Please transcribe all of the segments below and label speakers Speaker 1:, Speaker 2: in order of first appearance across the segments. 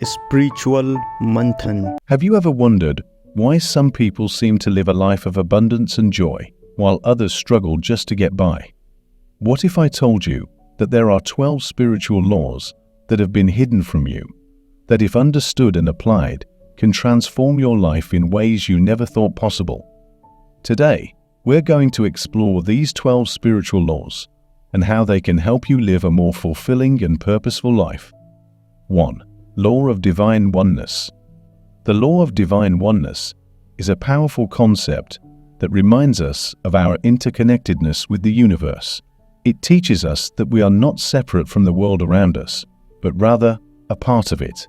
Speaker 1: Spiritual Manthan.
Speaker 2: Have you ever wondered why some people seem to live a life of abundance and joy, while others struggle just to get by? What if I told you that there are 12 spiritual laws that have been hidden from you, that if understood and applied, can transform your life in ways you never thought possible? Today, we're going to explore these 12 spiritual laws and how they can help you live a more fulfilling and purposeful life. 1. Law of Divine Oneness. The law of divine oneness is a powerful concept that reminds us of our interconnectedness with the universe. It teaches us that we are not separate from the world around us, but rather a part of it.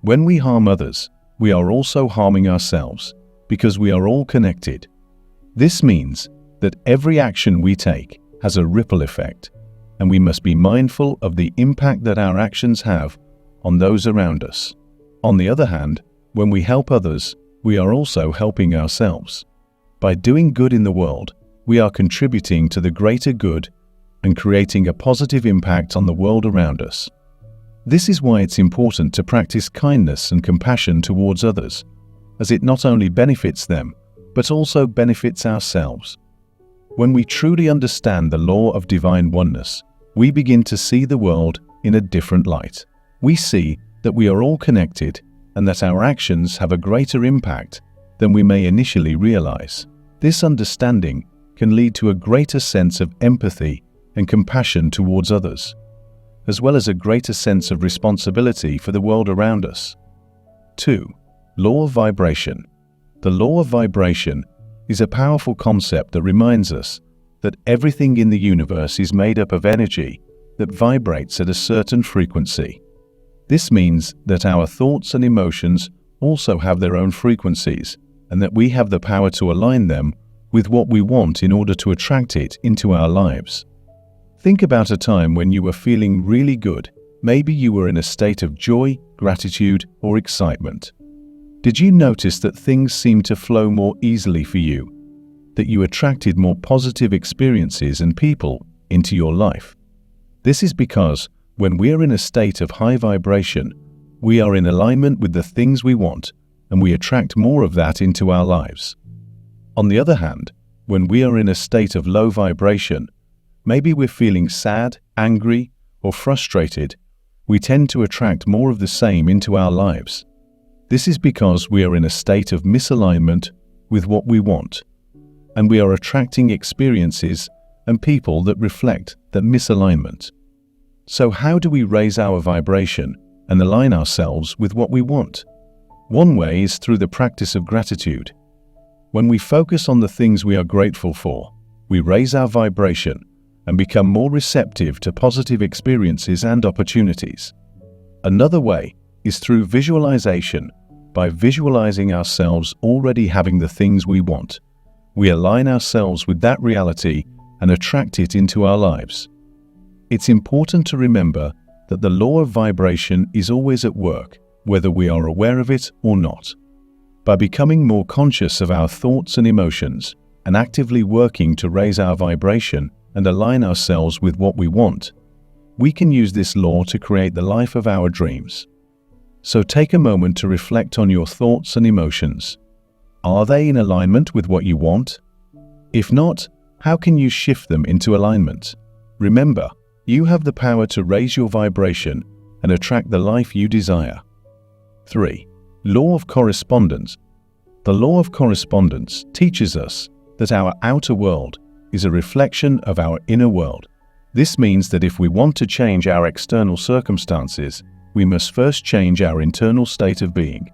Speaker 2: When we harm others, we are also harming ourselves, because we are all connected. This means that every action we take has a ripple effect, and we must be mindful of the impact that our actions have on those around us. On the other hand, when we help others, we are also helping ourselves. By doing good in the world, we are contributing to the greater good and creating a positive impact on the world around us. This is why it's important to practice kindness and compassion towards others, as it not only benefits them, but also benefits ourselves. When we truly understand the law of divine oneness, we begin to see the world in a different light. We see that we are all connected and that our actions have a greater impact than we may initially realize. This understanding can lead to a greater sense of empathy and compassion towards others, as well as a greater sense of responsibility for the world around us. 2. Law of Vibration. The law of vibration is a powerful concept that reminds us that everything in the universe is made up of energy that vibrates at a certain frequency. This means that our thoughts and emotions also have their own frequencies, and that we have the power to align them with what we want in order to attract it into our lives. Think about a time when you were feeling really good. Maybe you were in a state of joy, gratitude, or excitement. Did you notice that things seemed to flow more easily for you? That you attracted more positive experiences and people into your life? This is because when we are in a state of high vibration, we are in alignment with the things we want, and we attract more of that into our lives. On the other hand, when we are in a state of low vibration, maybe we're feeling sad, angry, or frustrated, we tend to attract more of the same into our lives. This is because we are in a state of misalignment with what we want, and we are attracting experiences and people that reflect that misalignment. So how do we raise our vibration and align ourselves with what we want? One way is through the practice of gratitude. When we focus on the things we are grateful for, we raise our vibration and become more receptive to positive experiences and opportunities. Another way is through visualization. By visualizing ourselves already having the things we want, we align ourselves with that reality and attract it into our lives. It's important to remember that the law of vibration is always at work, whether we are aware of it or not. By becoming more conscious of our thoughts and emotions and actively working to raise our vibration and align ourselves with what we want, we can use this law to create the life of our dreams. So take a moment to reflect on your thoughts and emotions. Are they in alignment with what you want? If not, how can you shift them into alignment? Remember, you have the power to raise your vibration and attract the life you desire. 3. Law of Correspondence. The law of correspondence teaches us that our outer world is a reflection of our inner world. This means that if we want to change our external circumstances, we must first change our internal state of being.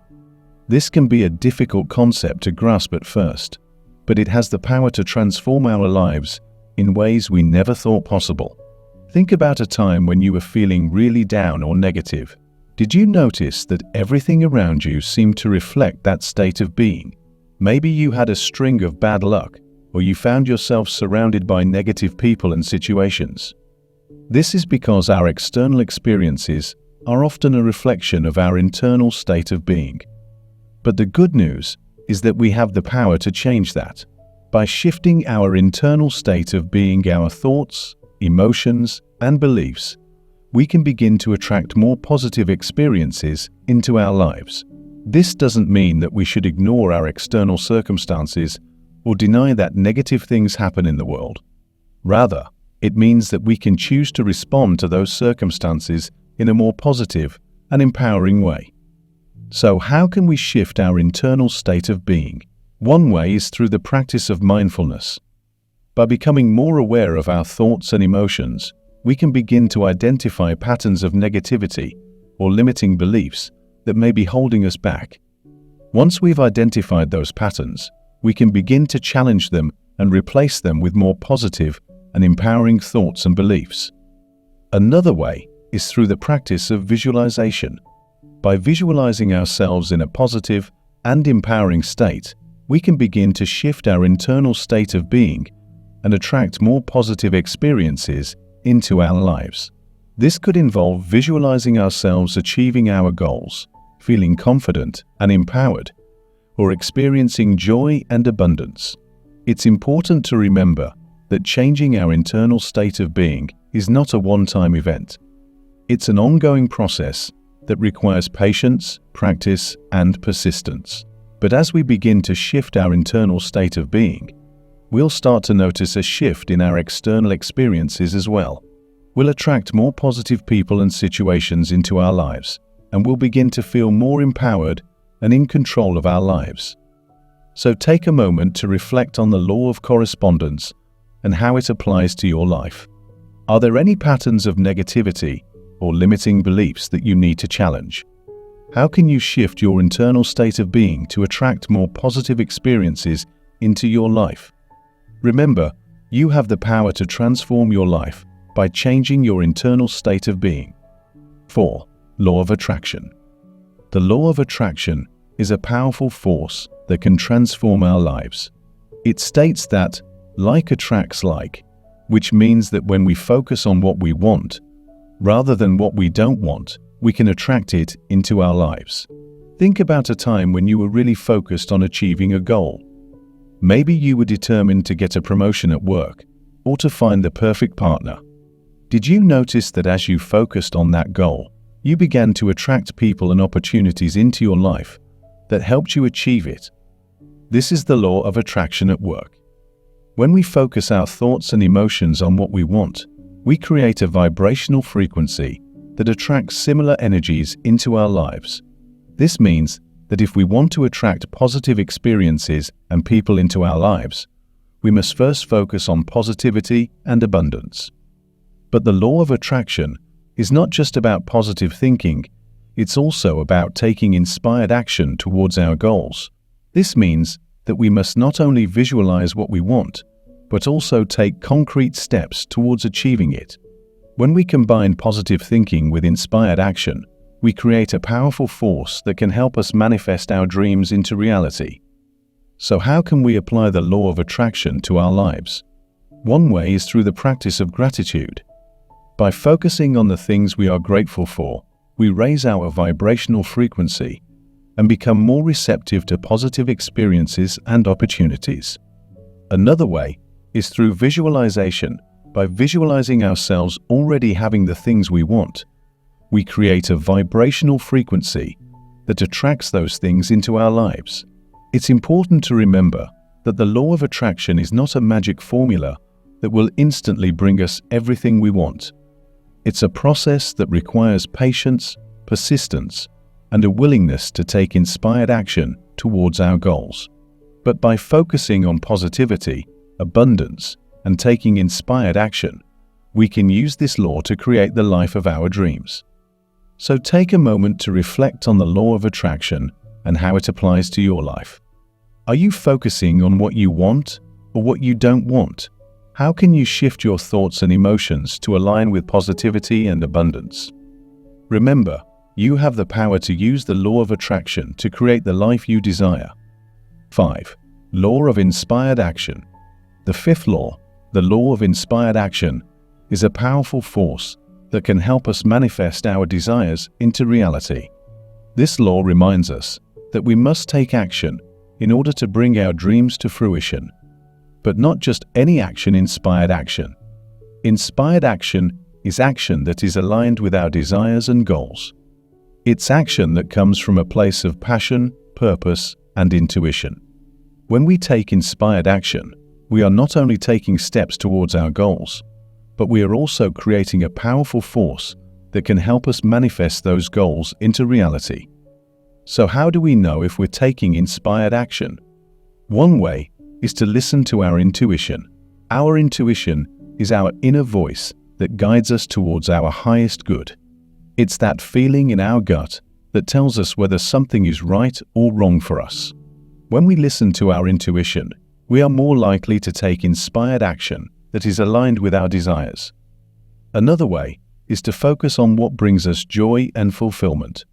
Speaker 2: This can be a difficult concept to grasp at first, but it has the power to transform our lives in ways we never thought possible. Think about a time when you were feeling really down or negative. Did you notice that everything around you seemed to reflect that state of being? Maybe you had a string of bad luck, or you found yourself surrounded by negative people and situations. This is because our external experiences are often a reflection of our internal state of being. But the good news is that we have the power to change that. By shifting our internal state of being, our thoughts, emotions, and beliefs, we can begin to attract more positive experiences into our lives. This doesn't mean that we should ignore our external circumstances or deny that negative things happen in the world. Rather, it means that we can choose to respond to those circumstances in a more positive and empowering way. So how can we shift our internal state of being? One way is through the practice of mindfulness. By becoming more aware of our thoughts and emotions, we can begin to identify patterns of negativity or limiting beliefs that may be holding us back. Once we've identified those patterns, we can begin to challenge them and replace them with more positive and empowering thoughts and beliefs. Another way is through the practice of visualization. By visualizing ourselves in a positive and empowering state, we can begin to shift our internal state of being and attract more positive experiences into our lives. This could involve visualizing ourselves achieving our goals, feeling confident and empowered, or experiencing joy and abundance. It's important to remember that changing our internal state of being is not a one-time event. It's an ongoing process that requires patience, practice, and persistence. But as we begin to shift our internal state of being, we'll start to notice a shift in our external experiences as well. We'll attract more positive people and situations into our lives, and we'll begin to feel more empowered and in control of our lives. So take a moment to reflect on the law of correspondence and how it applies to your life. Are there any patterns of negativity or limiting beliefs that you need to challenge? How can you shift your internal state of being to attract more positive experiences into your life? Remember, you have the power to transform your life by changing your internal state of being. 4. Law of attraction. The law of attraction is a powerful force that can transform our lives. It states that like attracts like, which means that when we focus on what we want, rather than what we don't want, we can attract it into our lives. Think about a time when you were really focused on achieving a goal. Maybe you were determined to get a promotion at work or to find the perfect partner. Did you notice that as you focused on that goal, you began to attract people and opportunities into your life that helped you achieve it? This is the law of attraction at work. When we focus our thoughts and emotions on what we want, we create a vibrational frequency that attracts similar energies into our lives. This means that if we want to attract positive experiences and people into our lives, we must first focus on positivity and abundance. But the law of attraction is not just about positive thinking, it's also about taking inspired action towards our goals. This means that we must not only visualize what we want, but also take concrete steps towards achieving it. When we combine positive thinking with inspired action, we create a powerful force that can help us manifest our dreams into reality. So how can we apply the law of attraction to our lives? One way is through the practice of gratitude. By focusing on the things we are grateful for, we raise our vibrational frequency and become more receptive to positive experiences and opportunities. Another way is through visualization. By visualizing ourselves already having the things we want, we create a vibrational frequency that attracts those things into our lives. It's important to remember that the law of attraction is not a magic formula that will instantly bring us everything we want. It's a process that requires patience, persistence, and a willingness to take inspired action towards our goals. But by focusing on positivity, abundance, and taking inspired action, we can use this law to create the life of our dreams. So take a moment to reflect on the law of attraction and how it applies to your life. Are you focusing on what you want or what you don't want? How can you shift your thoughts and emotions to align with positivity and abundance? Remember, you have the power to use the law of attraction to create the life you desire. 5. Law of inspired action. The fifth law, the law of inspired action, is a powerful force that can help us manifest our desires into reality. This law reminds us that we must take action in order to bring our dreams to fruition. But not just any action, inspired action. Inspired action is action that is aligned with our desires and goals. It's action that comes from a place of passion, purpose, and intuition. When we take inspired action, we are not only taking steps towards our goals, but we are also creating a powerful force that can help us manifest those goals into reality. So how do we know if we're taking inspired action? One way is to listen to our intuition. Our intuition is our inner voice that guides us towards our highest good. It's that feeling in our gut that tells us whether something is right or wrong for us. When we listen to our intuition, we are more likely to take inspired action that is aligned with our desires. Another way is to focus on what brings us joy and fulfillment.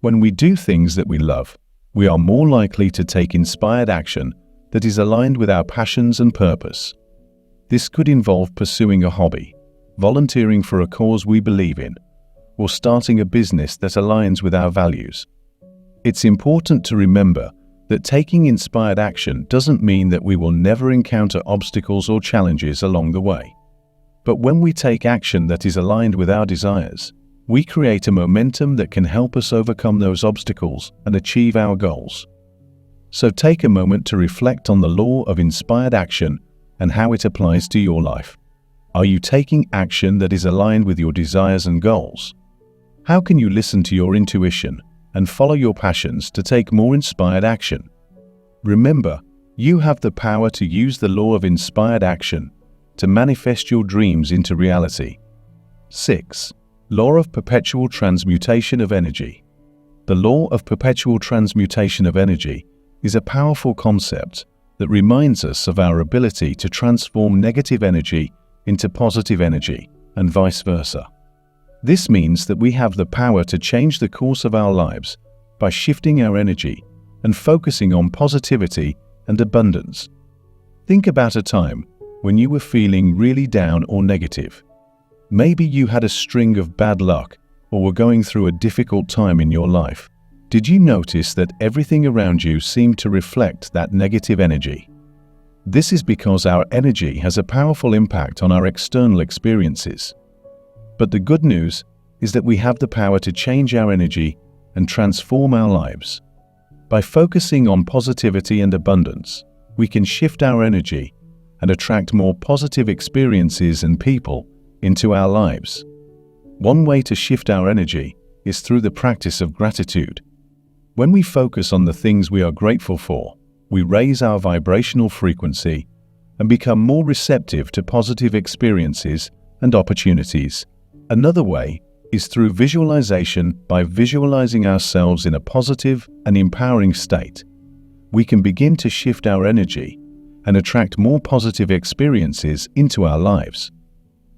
Speaker 2: When we do things that we love, we are more likely to take inspired action that is aligned with our passions and purpose. This could involve pursuing a hobby, volunteering for a cause we believe in, or starting a business that aligns with our values. It's important to remember that taking inspired action doesn't mean that we will never encounter obstacles or challenges along the way. But when we take action that is aligned with our desires, we create a momentum that can help us overcome those obstacles and achieve our goals. So take a moment to reflect on the law of inspired action and how it applies to your life. Are you taking action that is aligned with your desires and goals? How can you listen to your intuition and follow your passions to take more inspired action? Remember, you have the power to use the law of inspired action to manifest your dreams into reality. 6. Law of Perpetual Transmutation of Energy. The law of perpetual transmutation of energy is a powerful concept that reminds us of our ability to transform negative energy into positive energy, and vice versa. This means that we have the power to change the course of our lives by shifting our energy and focusing on positivity and abundance. Think about a time when you were feeling really down or negative. Maybe you had a string of bad luck or were going through a difficult time in your life. Did you notice that everything around you seemed to reflect that negative energy? This is because our energy has a powerful impact on our external experiences. But the good news is that we have the power to change our energy and transform our lives. By focusing on positivity and abundance, we can shift our energy and attract more positive experiences and people into our lives. One way to shift our energy is through the practice of gratitude. When we focus on the things we are grateful for, we raise our vibrational frequency and become more receptive to positive experiences and opportunities. Another way is through visualization. By visualizing ourselves in a positive and empowering state, we can begin to shift our energy and attract more positive experiences into our lives.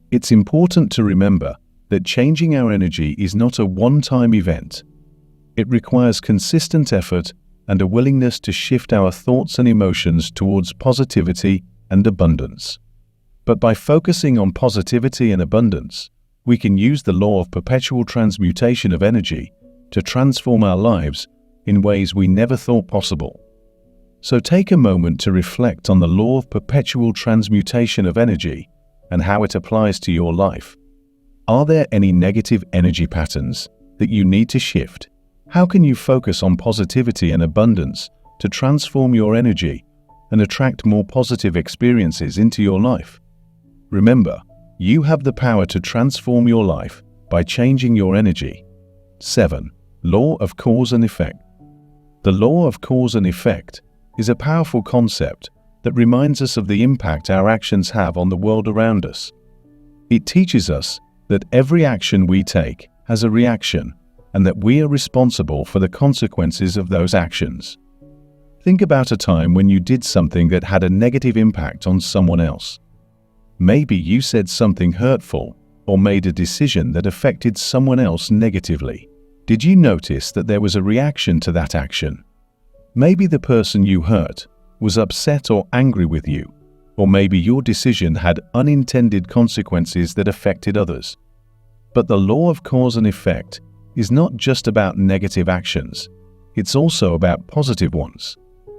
Speaker 2: It's important to remember that changing our energy is not a one-time event. It requires consistent effort and a willingness to shift our thoughts and emotions towards positivity and abundance. But by focusing on positivity and abundance, we can use the law of perpetual transmutation of energy to transform our lives in ways we never thought possible. So take a moment to reflect on the law of perpetual transmutation of energy and how it applies to your life. Are there any negative energy patterns that you need to shift? How can you focus on positivity and abundance to transform your energy and attract more positive experiences into your life? Remember, you have the power to transform your life by changing your energy. 7. Law of Cause and Effect. The law of cause and effect is a powerful concept that reminds us of the impact our actions have on the world around us. It teaches us that every action we take has a reaction and that we are responsible for the consequences of those actions. Think about a time when you did something that had a negative impact on someone else. Maybe you said something hurtful or made a decision that affected someone else negatively. Did you notice that there was a reaction to that action? Maybe the person you hurt was upset or angry with you, or maybe your decision had unintended consequences that affected others. But the law of cause and effect is not just about negative actions, it's also about positive ones.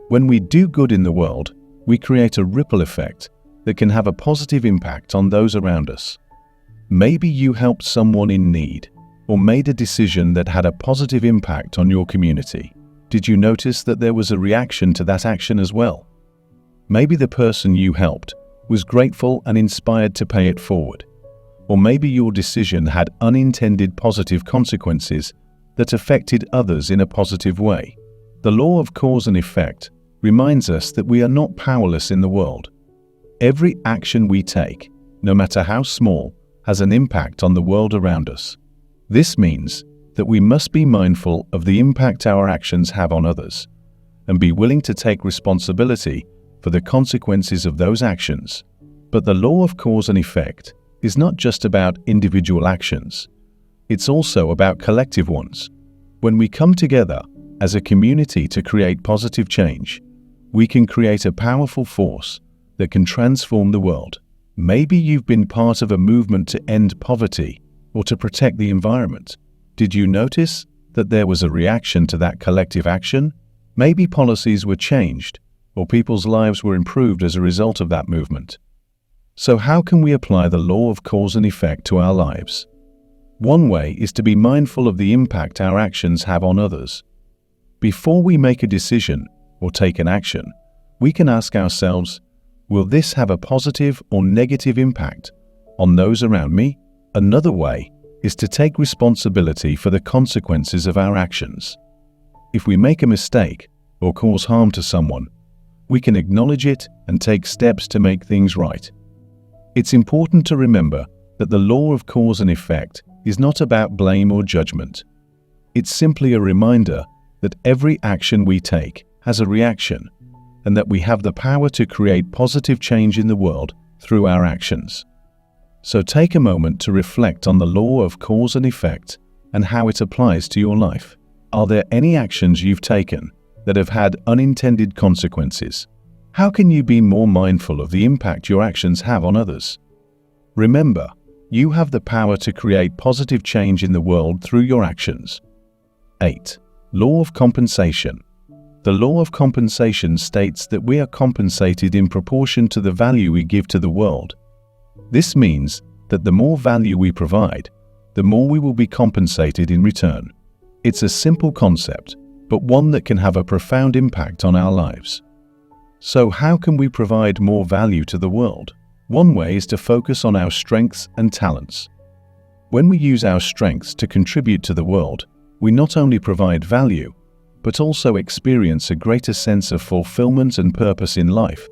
Speaker 2: When we do good in the world, we create a ripple effect that can have a positive impact on those around us. Maybe you helped someone in need, or made a decision that had a positive impact on your community. Did you notice that there was a reaction to that action as well? Maybe the person you helped was grateful and inspired to pay it forward. Or maybe your decision had unintended positive consequences that affected others in a positive way. The law of cause and effect reminds us that we are not powerless in the world. Every action we take, no matter how small, has an impact on the world around us. This means that we must be mindful of the impact our actions have on others, and be willing to take responsibility for the consequences of those actions. But the law of cause and effect is not just about individual actions. It's also about collective ones. When we come together as a community to create positive change, we can create a powerful force that can transform the world. Maybe you've been part of a movement to end poverty or to protect the environment. Did you notice that there was a reaction to that collective action? Maybe policies were changed, or people's lives were improved as a result of that movement. So how can we apply the law of cause and effect to our lives? One way is to be mindful of the impact our actions have on others. Before we make a decision or take an action, we can ask ourselves, will this have a positive or negative impact on those around me? Another way is to take responsibility for the consequences of our actions. If we make a mistake or cause harm to someone, we can acknowledge it and take steps to make things right. It's important to remember that the law of cause and effect is not about blame or judgment. It's simply a reminder that every action we take has a reaction, and that we have the power to create positive change in the world through our actions. So take a moment to reflect on the law of cause and effect and how it applies to your life. Are there any actions you've taken that have had unintended consequences? How can you be more mindful of the impact your actions have on others? Remember, you have the power to create positive change in the world through your actions. 8. Law of compensation. The law of compensation states that we are compensated in proportion to the value we give to the world. This means that the more value we provide, the more we will be compensated in return. It's a simple concept, but one that can have a profound impact on our lives. So how can we provide more value to the world? One way is to focus on our strengths and talents. When we use our strengths to contribute to the world, we not only provide value, but also experience a greater sense of fulfillment and purpose in life.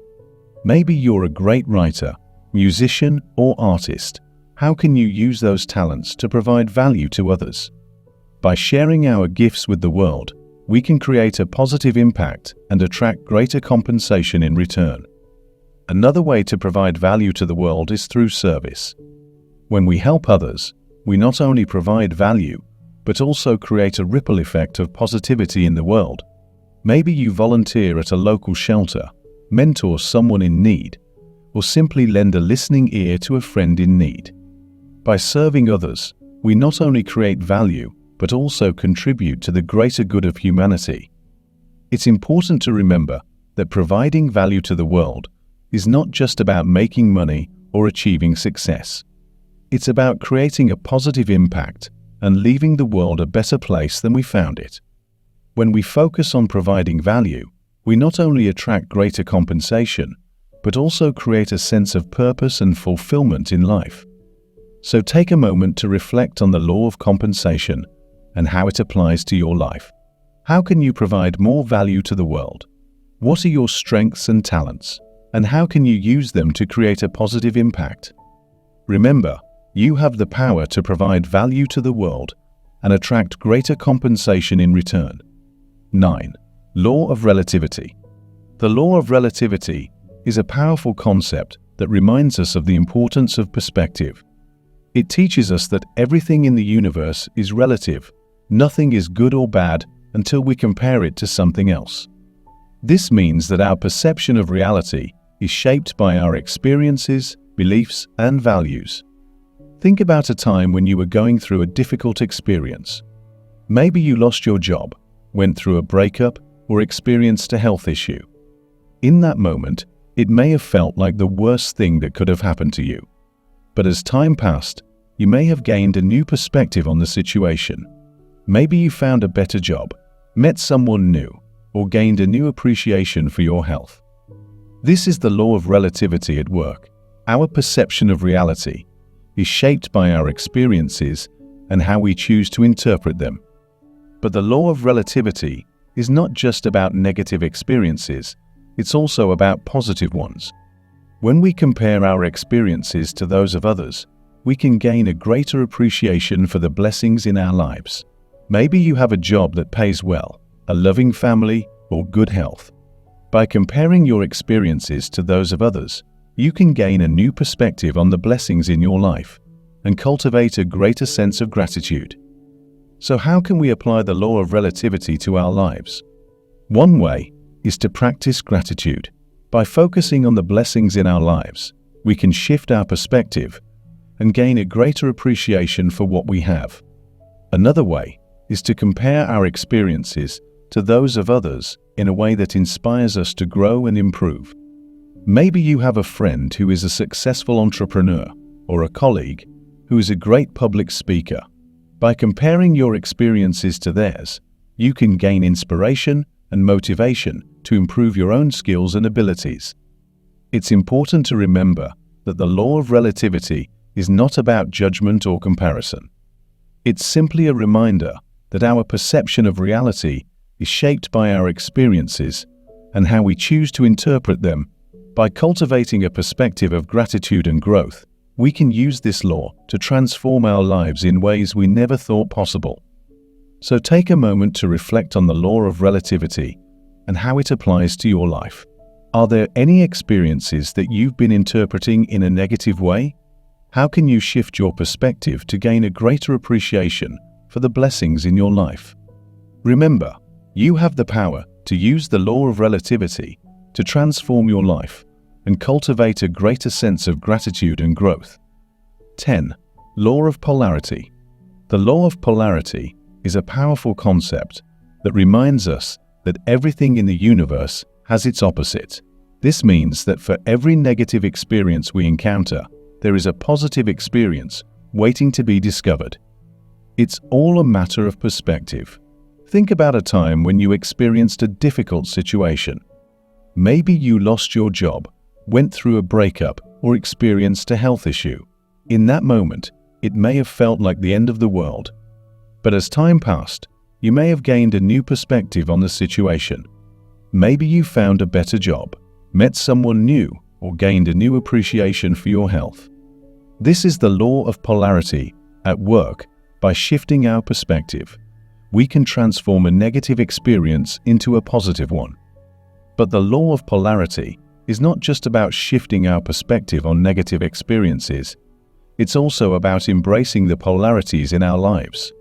Speaker 2: Maybe you're a great writer, musician, or artist. How can you use those talents to provide value to others? By sharing our gifts with the world, we can create a positive impact and attract greater compensation in return. Another way to provide value to the world is through service. When we help others, we not only provide value, but also create a ripple effect of positivity in the world. Maybe you volunteer at a local shelter, mentor someone in need, or simply lend a listening ear to a friend in need. By serving others, we not only create value, but also contribute to the greater good of humanity. It's important to remember that providing value to the world is not just about making money or achieving success. It's about creating a positive impact and leaving the world a better place than we found it. When we focus on providing value, we not only attract greater compensation, but also create a sense of purpose and fulfillment in life. So take a moment to reflect on the law of compensation and how it applies to your life. How can you provide more value to the world? What are your strengths and talents? And how can you use them to create a positive impact? Remember, you have the power to provide value to the world and attract greater compensation in return. 9. Law of Relativity. The law of relativity is a powerful concept that reminds us of the importance of perspective. It teaches us that everything in the universe is relative. Nothing is good or bad until we compare it to something else. This means that our perception of reality is shaped by our experiences, beliefs, and values. Think about a time when you were going through a difficult experience. Maybe you lost your job, went through a breakup, or experienced a health issue. In that moment, it may have felt like the worst thing that could have happened to you. But as time passed, you may have gained a new perspective on the situation. Maybe you found a better job, met someone new, or gained a new appreciation for your health. This is the law of relativity at work. Our perception of reality is shaped by our experiences and how we choose to interpret them. But the law of relativity is not just about negative experiences, it's also about positive ones. When we compare our experiences to those of others, we can gain a greater appreciation for the blessings in our lives. Maybe you have a job that pays well, a loving family, or good health. By comparing your experiences to those of others, you can gain a new perspective on the blessings in your life and cultivate a greater sense of gratitude. So how can we apply the law of relativity to our lives? One way is to practice gratitude. By focusing on the blessings in our lives, we can shift our perspective and gain a greater appreciation for what we have. Another way is to compare our experiences to those of others in a way that inspires us to grow and improve. Maybe you have a friend who is a successful entrepreneur or a colleague who is a great public speaker. By comparing your experiences to theirs, you can gain inspiration and motivation to improve your own skills and abilities. It's important to remember that the law of relativity is not about judgment or comparison. It's simply a reminder that our perception of reality is shaped by our experiences and how we choose to interpret them. By cultivating a perspective of gratitude and growth, we can use this law to transform our lives in ways we never thought possible. So take a moment to reflect on the law of relativity and how it applies to your life. Are there any experiences that you've been interpreting in a negative way? How can you shift your perspective to gain a greater appreciation for the blessings in your life? Remember, you have the power to use the law of relativity to transform your life and cultivate a greater sense of gratitude and growth. 10. Law of Polarity. The law of polarity is a powerful concept that reminds us that everything in the universe has its opposite. This means that for every negative experience we encounter, there is a positive experience waiting to be discovered. It's all a matter of perspective. Think about a time when you experienced a difficult situation. Maybe you lost your job, went through a breakup, or experienced a health issue. In that moment, it may have felt like the end of the world. But as time passed, you may have gained a new perspective on the situation. Maybe you found a better job, met someone new, or gained a new appreciation for your health. This is the law of polarity at work. By shifting our perspective, we can transform a negative experience into a positive one. But the law of polarity is not just about shifting our perspective on negative experiences. It's also about embracing the polarities in our lives.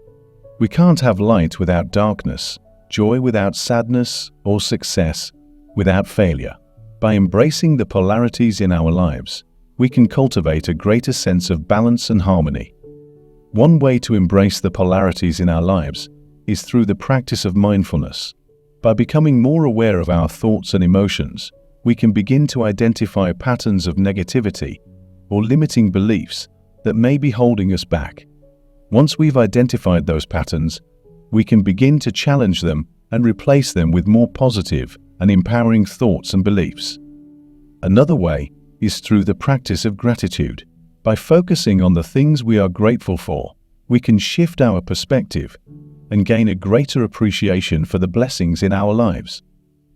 Speaker 2: We can't have light without darkness, joy without sadness, or success without failure. By embracing the polarities in our lives, we can cultivate a greater sense of balance and harmony. One way to embrace the polarities in our lives is through the practice of mindfulness. By becoming more aware of our thoughts and emotions, we can begin to identify patterns of negativity or limiting beliefs that may be holding us back. Once we've identified those patterns, we can begin to challenge them and replace them with more positive and empowering thoughts and beliefs. Another way is through the practice of gratitude. By focusing on the things we are grateful for, we can shift our perspective and gain a greater appreciation for the blessings in our lives.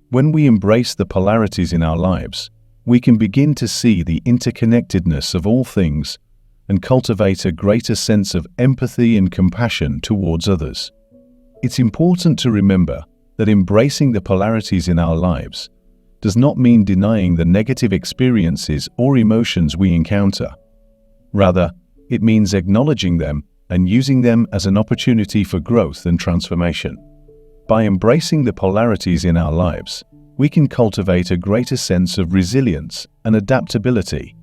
Speaker 2: When we embrace the polarities in our lives, we can begin to see the interconnectedness of all things and cultivate a greater sense of empathy and compassion towards others. It's important to remember that embracing the polarities in our lives does not mean denying the negative experiences or emotions we encounter. Rather, it means acknowledging them and using them as an opportunity for growth and transformation. By embracing the polarities in our lives, we can cultivate a greater sense of resilience and adaptability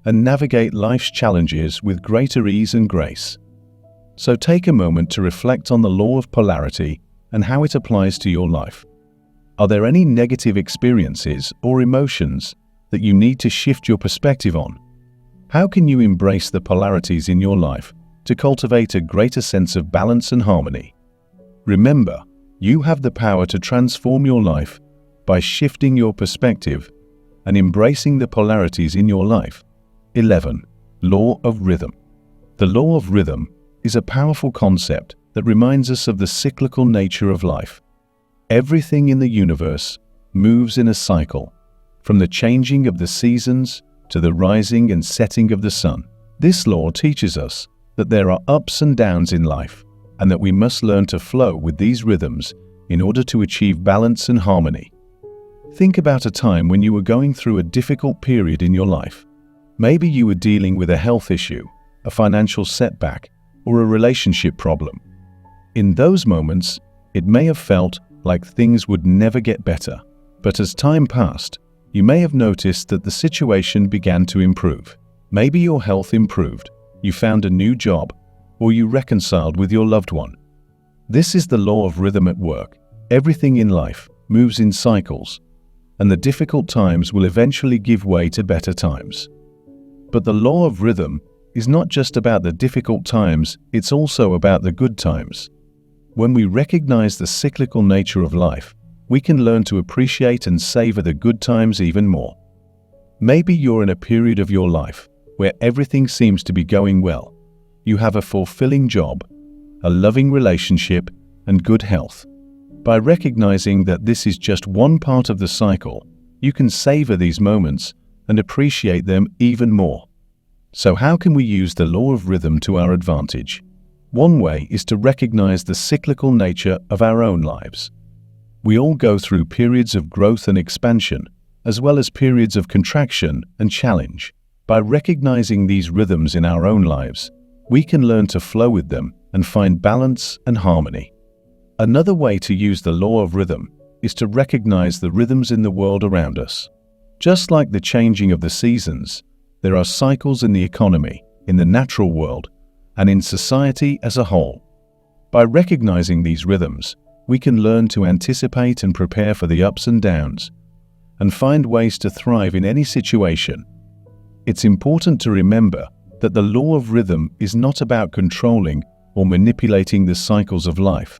Speaker 2: and navigate life's challenges with greater ease and grace. So take a moment to reflect on the law of polarity and how it applies to your life. Are there any negative experiences or emotions that you need to shift your perspective on? How can you embrace the polarities in your life to cultivate a greater sense of balance and harmony. Remember, you have the power to transform your life by shifting your perspective and embracing the polarities in your life. 11. Law of Rhythm. The law of rhythm is a powerful concept that reminds us of the cyclical nature of life. Everything in the universe moves in a cycle, from the changing of the seasons to the rising and setting of the sun. This law teaches us that there are ups and downs in life, and that we must learn to flow with these rhythms in order to achieve balance and harmony. Think about a time when you were going through a difficult period in your life. Maybe you were dealing with a health issue, a financial setback, or a relationship problem. In those moments, it may have felt like things would never get better. But as time passed, you may have noticed that the situation began to improve. Maybe your health improved, you found a new job, or you reconciled with your loved one. This is the law of rhythm at work. Everything in life moves in cycles, and the difficult times will eventually give way to better times. But the law of rhythm is not just about the difficult times, it's also about the good times. When we recognize the cyclical nature of life, we can learn to appreciate and savor the good times even more. Maybe you're in a period of your life where everything seems to be going well. You have a fulfilling job, a loving relationship, and good health. By recognizing that this is just one part of the cycle, you can savor these moments and appreciate them even more. So how can we use the law of rhythm to our advantage? One way is to recognize the cyclical nature of our own lives. We all go through periods of growth and expansion, as well as periods of contraction and challenge. By recognizing these rhythms in our own lives, we can learn to flow with them and find balance and harmony. Another way to use the law of rhythm is to recognize the rhythms in the world around us. Just like the changing of the seasons, there are cycles in the economy, in the natural world, and in society as a whole. By recognizing these rhythms, we can learn to anticipate and prepare for the ups and downs, and find ways to thrive in any situation. It's important to remember that the law of rhythm is not about controlling or manipulating the cycles of life.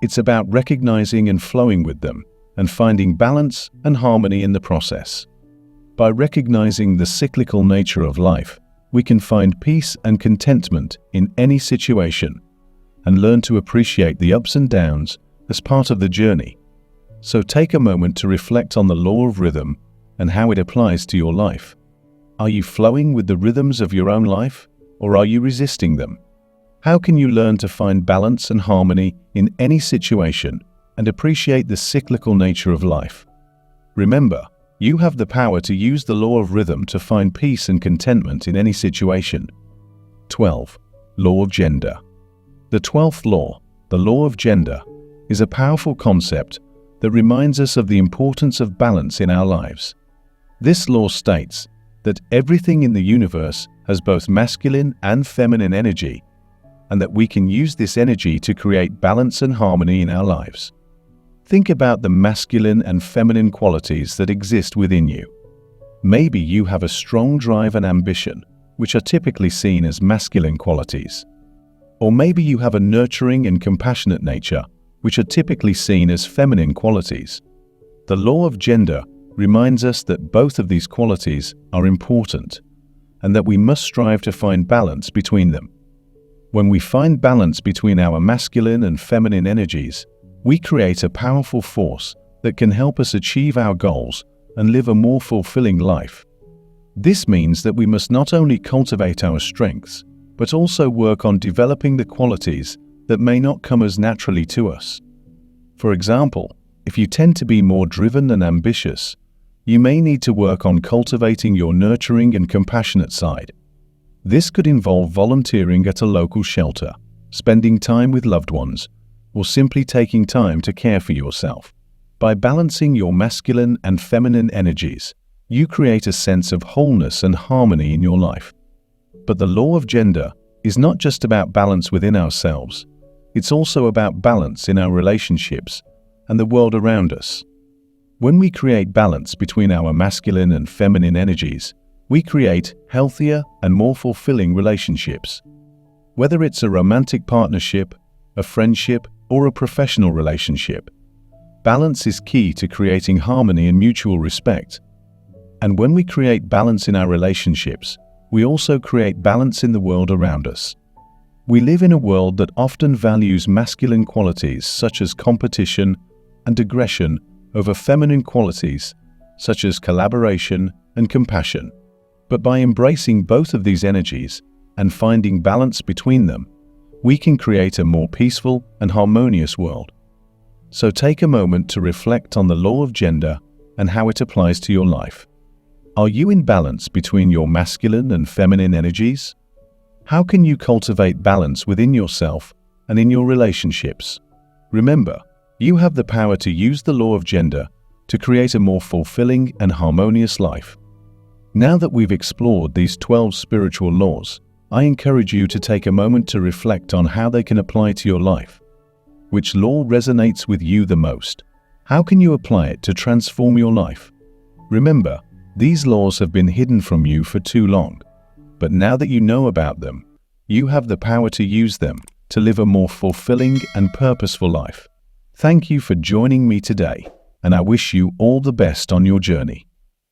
Speaker 2: It's about recognizing and flowing with them, and finding balance and harmony in the process. By recognizing the cyclical nature of life, we can find peace and contentment in any situation, and learn to appreciate the ups and downs as part of the journey. So take a moment to reflect on the law of rhythm and how it applies to your life. Are you flowing with the rhythms of your own life, or are you resisting them? How can you learn to find balance and harmony in any situation and appreciate the cyclical nature of life? Remember, you have the power to use the law of rhythm to find peace and contentment in any situation. 12. Law of Gender. The 12th law, the law of gender, is a powerful concept that reminds us of the importance of balance in our lives. This law states that everything in the universe has both masculine and feminine energy, and that we can use this energy to create balance and harmony in our lives. Think about the masculine and feminine qualities that exist within you. Maybe you have a strong drive and ambition, which are typically seen as masculine qualities. Or maybe you have a nurturing and compassionate nature, which are typically seen as feminine qualities. The law of gender reminds us that both of these qualities are important, and that we must strive to find balance between them. When we find balance between our masculine and feminine energies, we create a powerful force that can help us achieve our goals and live a more fulfilling life. This means that we must not only cultivate our strengths, but also work on developing the qualities that may not come as naturally to us. For example, if you tend to be more driven and ambitious, you may need to work on cultivating your nurturing and compassionate side. This could involve volunteering at a local shelter, spending time with loved ones, or simply taking time to care for yourself. By balancing your masculine and feminine energies, you create a sense of wholeness and harmony in your life. But the law of gender is not just about balance within ourselves, it's also about balance in our relationships and the world around us. When we create balance between our masculine and feminine energies, we create healthier and more fulfilling relationships. Whether it's a romantic partnership, a friendship, or a professional relationship, balance is key to creating harmony and mutual respect. And when we create balance in our relationships, we also create balance in the world around us. We live in a world that often values masculine qualities such as competition and aggression over feminine qualities such as collaboration and compassion. But by embracing both of these energies and finding balance between them, we can create a more peaceful and harmonious world. So take a moment to reflect on the law of gender and how it applies to your life. Are you in balance between your masculine and feminine energies? How can you cultivate balance within yourself and in your relationships? Remember, you have the power to use the law of gender to create a more fulfilling and harmonious life. Now that we've explored these 12 spiritual laws, I encourage you to take a moment to reflect on how they can apply to your life. Which law resonates with you the most? How can you apply it to transform your life? Remember, these laws have been hidden from you for too long, but now that you know about them, you have the power to use them to live a more fulfilling and purposeful life. Thank you for joining me today, and I wish you all the best on your journey.